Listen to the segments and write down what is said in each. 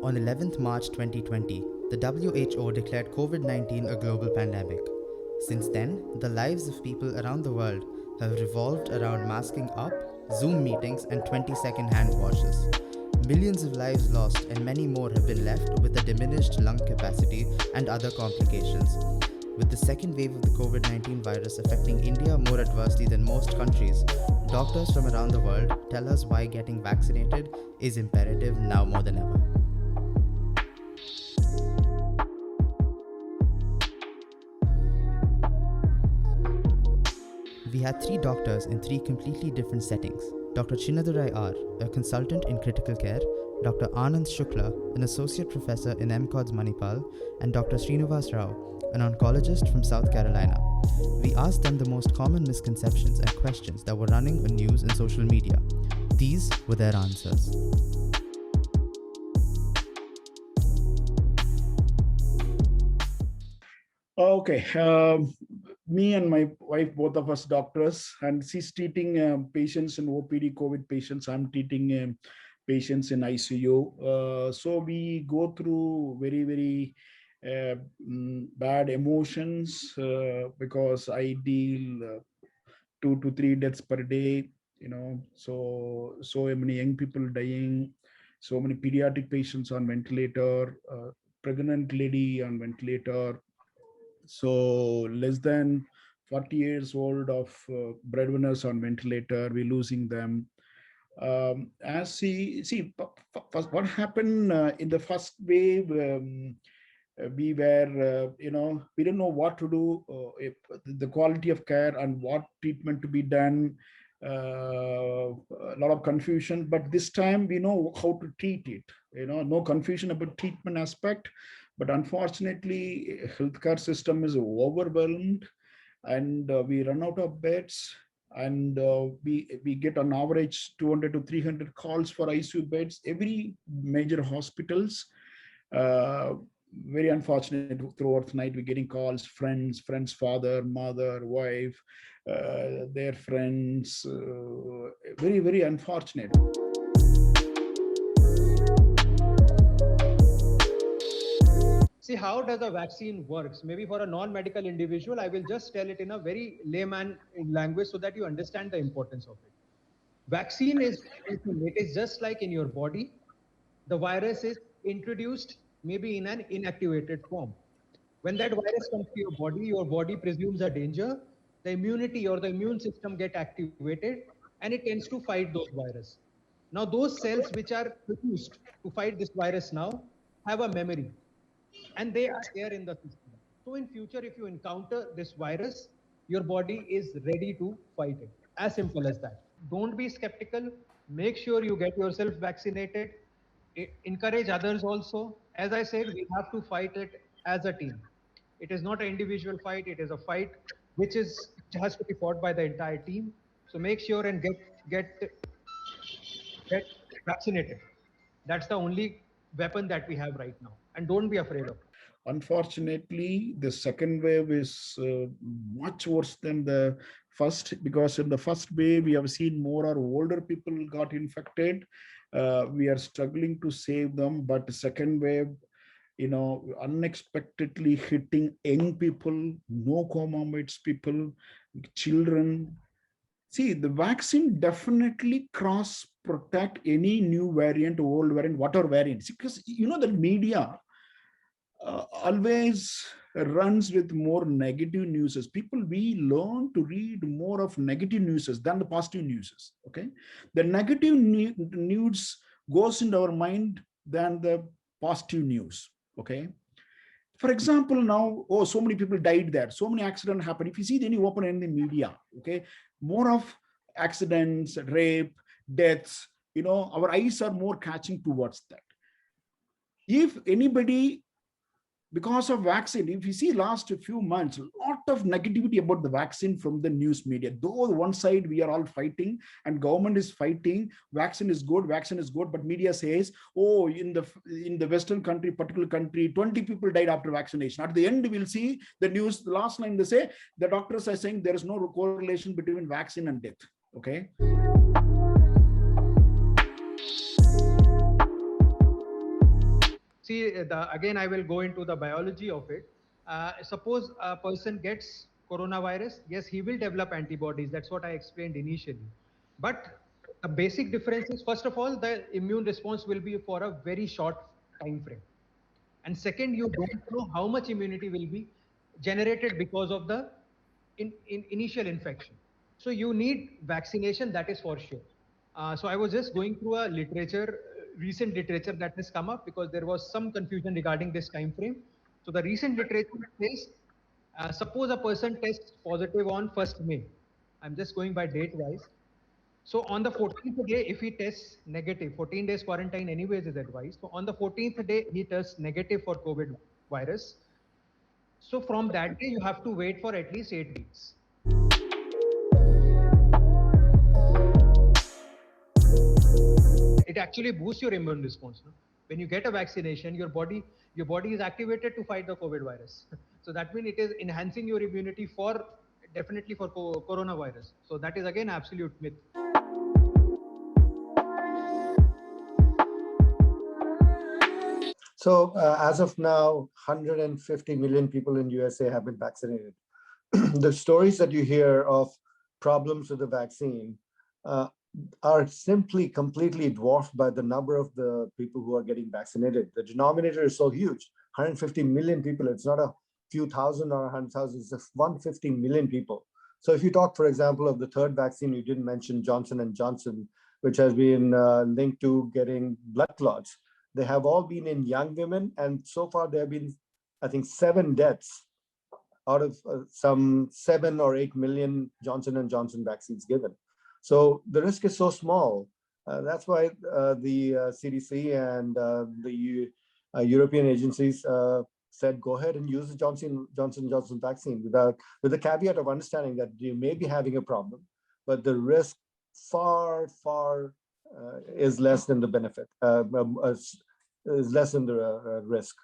On 11th March 2020, the WHO declared COVID-19 a global pandemic. Since then, the lives of people around the world have revolved around masking up, Zoom meetings, and 20-second hand washes. Millions of lives lost and many more have been left with a diminished lung capacity and other complications. With the second wave of the COVID-19 virus affecting India more adversely than most countries, doctors from around the world tell us why getting vaccinated is imperative now more than ever. We had three doctors in three completely different settings. Dr. Chinnadurai R, a consultant in critical care, Dr. Anand Shukla, an associate professor in MCODS Manipal, and Dr. Srinivas Rao, an oncologist from South Carolina. We asked them the most common misconceptions and questions that were running on news and social media. These were their answers. Okay, me and my wife, both of us doctors, and she's treating patients in OPD COVID patients. I'm treating patients in ICU. So we go through very bad emotions because I deal 2 to 3 deaths per day. So many young people dying, so many pediatric patients on ventilator, pregnant lady on ventilator. So less than 40 years old of breadwinners on ventilator, we're losing them. As what happened in the first wave, we were, we didn't know what to do, if the quality of care and what treatment to be done. A lot of confusion, but this time we know how to treat it. No confusion about treatment aspect, but unfortunately, healthcare system is overwhelmed, and we run out of beds. And we get on average 200 to 300 calls for ICU beds every major hospitals. Very unfortunate, throughout the night we're getting calls, friends, father, mother, wife, their friends. Very unfortunate. See, how does a vaccine works? Maybe for a non-medical individual, I will just tell it in a very layman language so that you understand the importance of it. Vaccine is, it is just like in your body, the virus is introduced maybe in an inactivated form. When that virus comes to your body presumes a danger, the immunity or the immune system get activated and it tends to fight those viruses. Now those cells which are produced to fight this virus now have a memory and they are there in the system. So in future, if you encounter this virus, your body is ready to fight it. As simple as that. Don't be skeptical. Make sure you get yourself vaccinated. Encourage others also. As I said, we have to fight it as a team. It is not an individual fight. It is a fight which has to be fought by the entire team. So make sure and get vaccinated. That's the only weapon that we have right now. And don't be afraid of it. Unfortunately, the second wave is much worse than the first, because in the first wave, we have seen more or older people got infected. We are struggling to save them, but the second wave, unexpectedly hitting young people, no comorbids people, children. See, the vaccine definitely cross protect any new variant, old variant, whatever variants, because the media always runs with more negative news. People, we learn to read more of negative news than the positive news. Okay, the negative news goes into our mind than the positive news. Okay, for example, now, oh, so many people died there, so many accidents happen. If you see any open in the media, okay, more of accidents, rape, deaths, our eyes are more catching towards that. If anybody, because of vaccine, if you see last few months, a lot of negativity about the vaccine from the news media. Though one side we are all fighting and government is fighting, vaccine is good, but media says, oh, in the Western country, particular country, 20 people died after vaccination. At the end, we'll see the news, the last line they say, the doctors are saying there is no correlation between vaccine and death. Okay. See, again, I will go into the biology of it. Suppose a person gets coronavirus, yes, he will develop antibodies. That's what I explained initially. But the basic difference is, first of all, the immune response will be for a very short time frame. And second, you don't know how much immunity will be generated because of the initial infection. So you need vaccination, that is for sure. So I was just going through a literature, recent literature that has come up, because there was some confusion regarding this time frame. So the recent literature says, suppose a person tests positive on 1st May. I'm just going by date wise. So on the 14th day, if he tests negative, 14 days quarantine anyways is advised. So on the 14th day, he tests negative for COVID virus. So from that day, you have to wait for at least 8 weeks. It actually boosts your immune response. No? When you get a vaccination, your body is activated to fight the COVID virus. So that means it is enhancing your immunity for definitely for coronavirus. So that is again absolute myth. So as of now, 150 million people in USA have been vaccinated. The stories that you hear of problems with the vaccine are simply completely dwarfed by the number of the people who are getting vaccinated. The denominator is so huge, 150 million people. It's not a few thousand or 100,000, it's 150 million people. So if you talk, for example, of the third vaccine, you didn't mention Johnson & Johnson, which has been linked to getting blood clots. They have all been in young women, and so far there have been, I think, 7 deaths out of some 7 or 8 million Johnson & Johnson vaccines given. So the risk is so small. That's why the CDC and the European agencies said, go ahead and use the Johnson & Johnson vaccine with the caveat of understanding that you may be having a problem, but the risk far is less than the benefit, is less than the risk.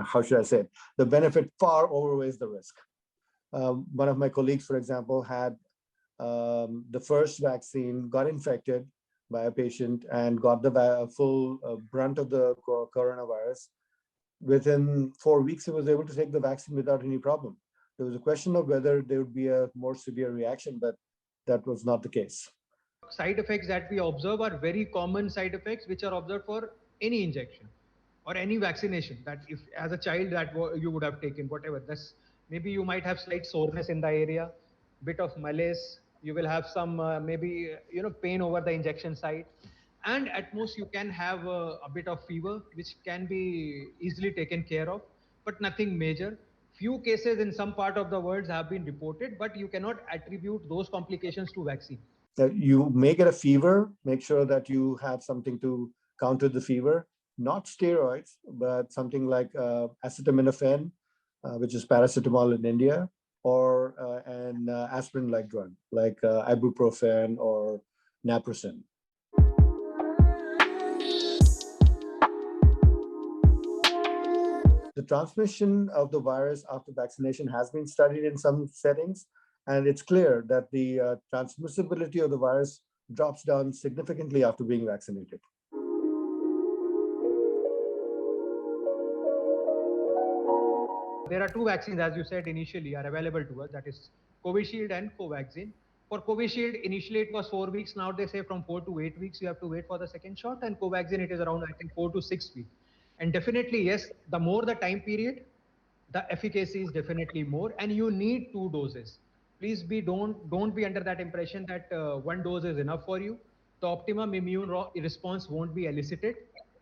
How should I say it? The benefit far overweighs the risk. One of my colleagues, for example, had the first vaccine, got infected by a patient and got the full brunt of the coronavirus. Within 4 weeks, he was able to take the vaccine without any problem. There was a question of whether there would be a more severe reaction, but that was not the case. Side effects that we observe are very common side effects which are observed for any injection or any vaccination, that if as a child that you would have taken, whatever. That's maybe you might have slight soreness in the area, bit of malaise, you will have some maybe pain over the injection site, and at most you can have a bit of fever, which can be easily taken care of, but nothing major. Few cases in some part of the world have been reported, but you cannot attribute those complications to vaccine. You may get a fever, make sure that you have something to counter the fever, not steroids, but something like acetaminophen, which is paracetamol in India, or an aspirin-like drug, like ibuprofen or naproxen. The transmission of the virus after vaccination has been studied in some settings, and it's clear that the transmissibility of the virus drops down significantly after being vaccinated. There are 2 vaccines, as you said initially, are available to us, that is Covishield and Covaxin. For Covishield, initially it was 4 weeks, now they say from 4 to 8 weeks you have to wait for the second shot, and Covaxin it is around, I think, 4 to 6 weeks. And definitely, yes, the more the time period, the efficacy is definitely more, and you need 2 doses. Please don't be under that impression that 1 dose is enough for you. The optimum immune response won't be elicited.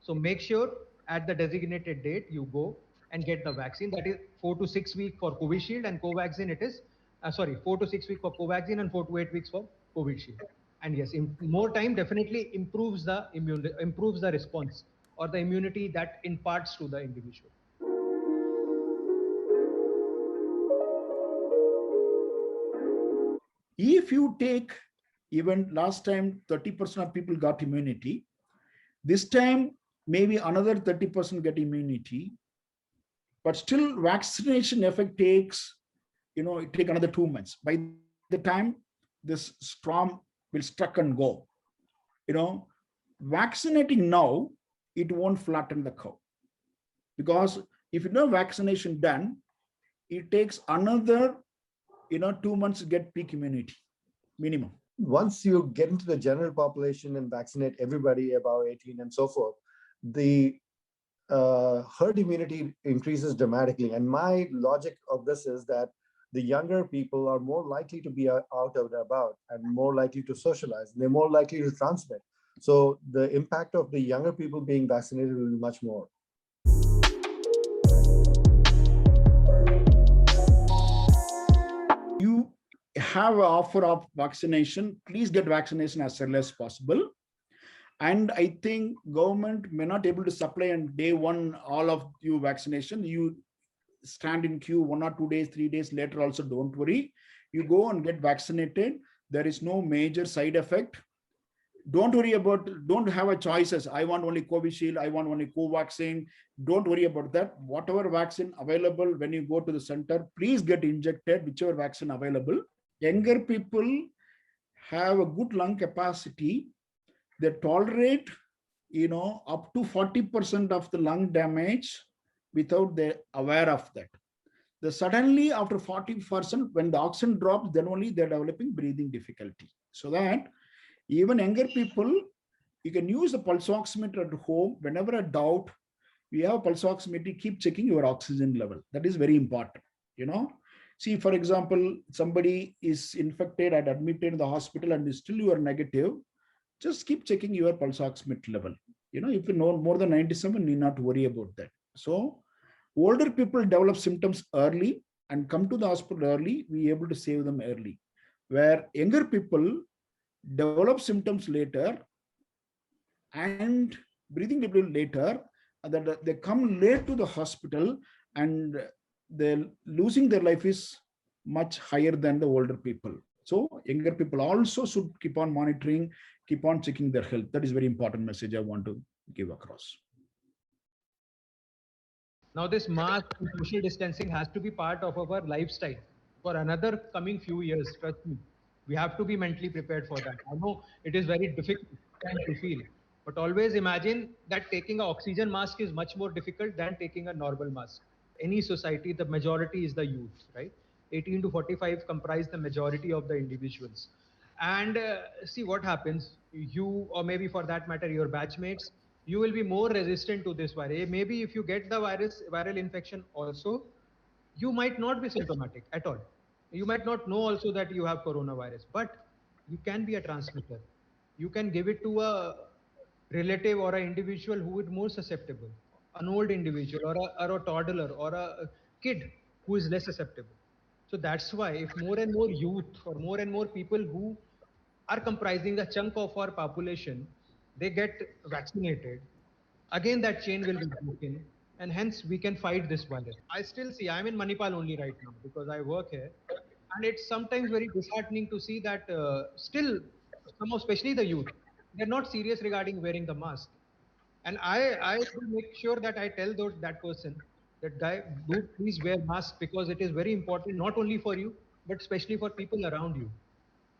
So make sure at the designated date you go and get the vaccine. That is 4 to 6 weeks for Covishield, and Covaxin it is 4 to 6 weeks for Covaxin and 4 to 8 weeks for Covishield. And yes, more time definitely improves the response or the immunity that imparts to the individual. If you take, even last time 30% of people got immunity, this time maybe another 30% get immunity, but still vaccination effect takes, it take another 2 months. By the time this storm will struck and go, vaccinating now, it won't flatten the curve. because if you know vaccination done, it takes another 2 months to get peak immunity minimum. Once you get into the general population and vaccinate everybody above 18 and so forth, the herd immunity increases dramatically. And my logic of this is that the younger people are more likely to be out and about and more likely to socialize. They're more likely to transmit. So the impact of the younger people being vaccinated will be much more. You have an offer of vaccination, please get vaccination as early as possible. And I think government may not able to supply on day one all of you vaccination. You stand in queue 1 or 2 days, 3 days later also, don't worry. You go and get vaccinated. There is no major side effect. Don't worry about, don't have a choices. I want only Covishield, I want only Covaxin. Don't worry about that. Whatever vaccine available when you go to the center, please get injected, whichever vaccine available. Younger people have a good lung capacity. They tolerate, up to 40% of the lung damage without they're aware of that. The suddenly after 40%, when the oxygen drops, then only they're developing breathing difficulty. So that even younger people, you can use the pulse oximeter at home. Whenever a doubt, we have a pulse oximeter, keep checking your oxygen level. That is very important, See, for example, somebody is infected and admitted in the hospital and still you are negative, just keep checking your pulse oximeter level. If you know more than 97, you need not worry about that. So older people develop symptoms early and come to the hospital early, we are able to save them early. Where younger people develop symptoms later and breathing difficulty later, that they come late to the hospital and they're losing their life is much higher than the older people. So younger people also should keep on monitoring, keep on checking their health. That is very important message I want to give across. Now this mask and social distancing has to be part of our lifestyle for another coming few years, trust me. We have to be mentally prepared for that. I know it is very difficult to feel, but always imagine that taking an oxygen mask is much more difficult than taking a normal mask. Any society, the majority is the youth, right? 18 to 45 comprise the majority of the individuals. And see what happens, you, or maybe for that matter, your batchmates, you will be more resistant to this virus. Maybe if you get the viral infection also, you might not be symptomatic at all. You might not know also that you have coronavirus, but you can be a transmitter. You can give it to a relative or an individual who is more susceptible, an old individual or a toddler or a kid who is less susceptible. So that's why if more and more youth or more and more people who are comprising a chunk of our population, they get vaccinated, again that chain will be broken and hence we can fight this virus. I still see, I'm in Manipal only right now because I work here, and it's sometimes very disheartening to see that still, some, especially the youth, they're not serious regarding wearing the mask. And I will make sure that I tell that person, that guy, do please wear mask because it is very important, not only for you, but especially for people around you.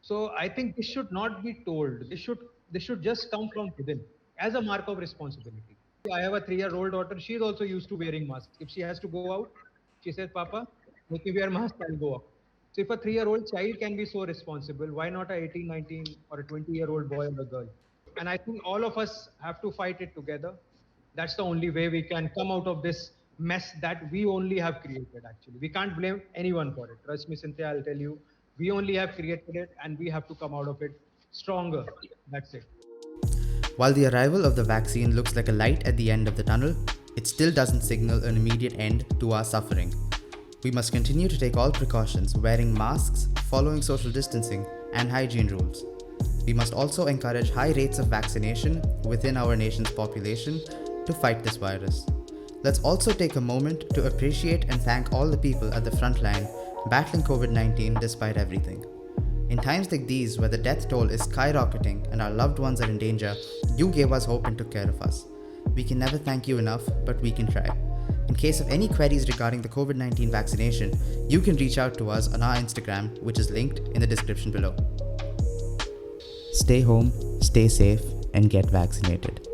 So I think this should not be told. This should just come from within as a mark of responsibility. I have a 3-year-old daughter. She is also used to wearing masks. If she has to go out, she says, Papa, make me wear mask, I'll go out. So if a 3-year-old child can be so responsible, why not a 18, 19 or a 20-year-old boy or a girl? And I think all of us have to fight it together. That's the only way we can come out of this mess that we only have created, actually. We can't blame anyone for it. Trust me, Cynthia, I'll tell you, we only have created it and we have to come out of it stronger. That's it. While the arrival of the vaccine looks like a light at the end of the tunnel, it still doesn't signal an immediate end to our suffering. We must continue to take all precautions, wearing masks, following social distancing, and hygiene rules. We must also encourage high rates of vaccination within our nation's population to fight this virus. Let's also take a moment to appreciate and thank all the people at the front line battling COVID-19 despite everything. In times like these, where the death toll is skyrocketing and our loved ones are in danger, you gave us hope and took care of us. We can never thank you enough, but we can try. In case of any queries regarding the COVID-19 vaccination, you can reach out to us on our Instagram, which is linked in the description below. Stay home, stay safe, and get vaccinated.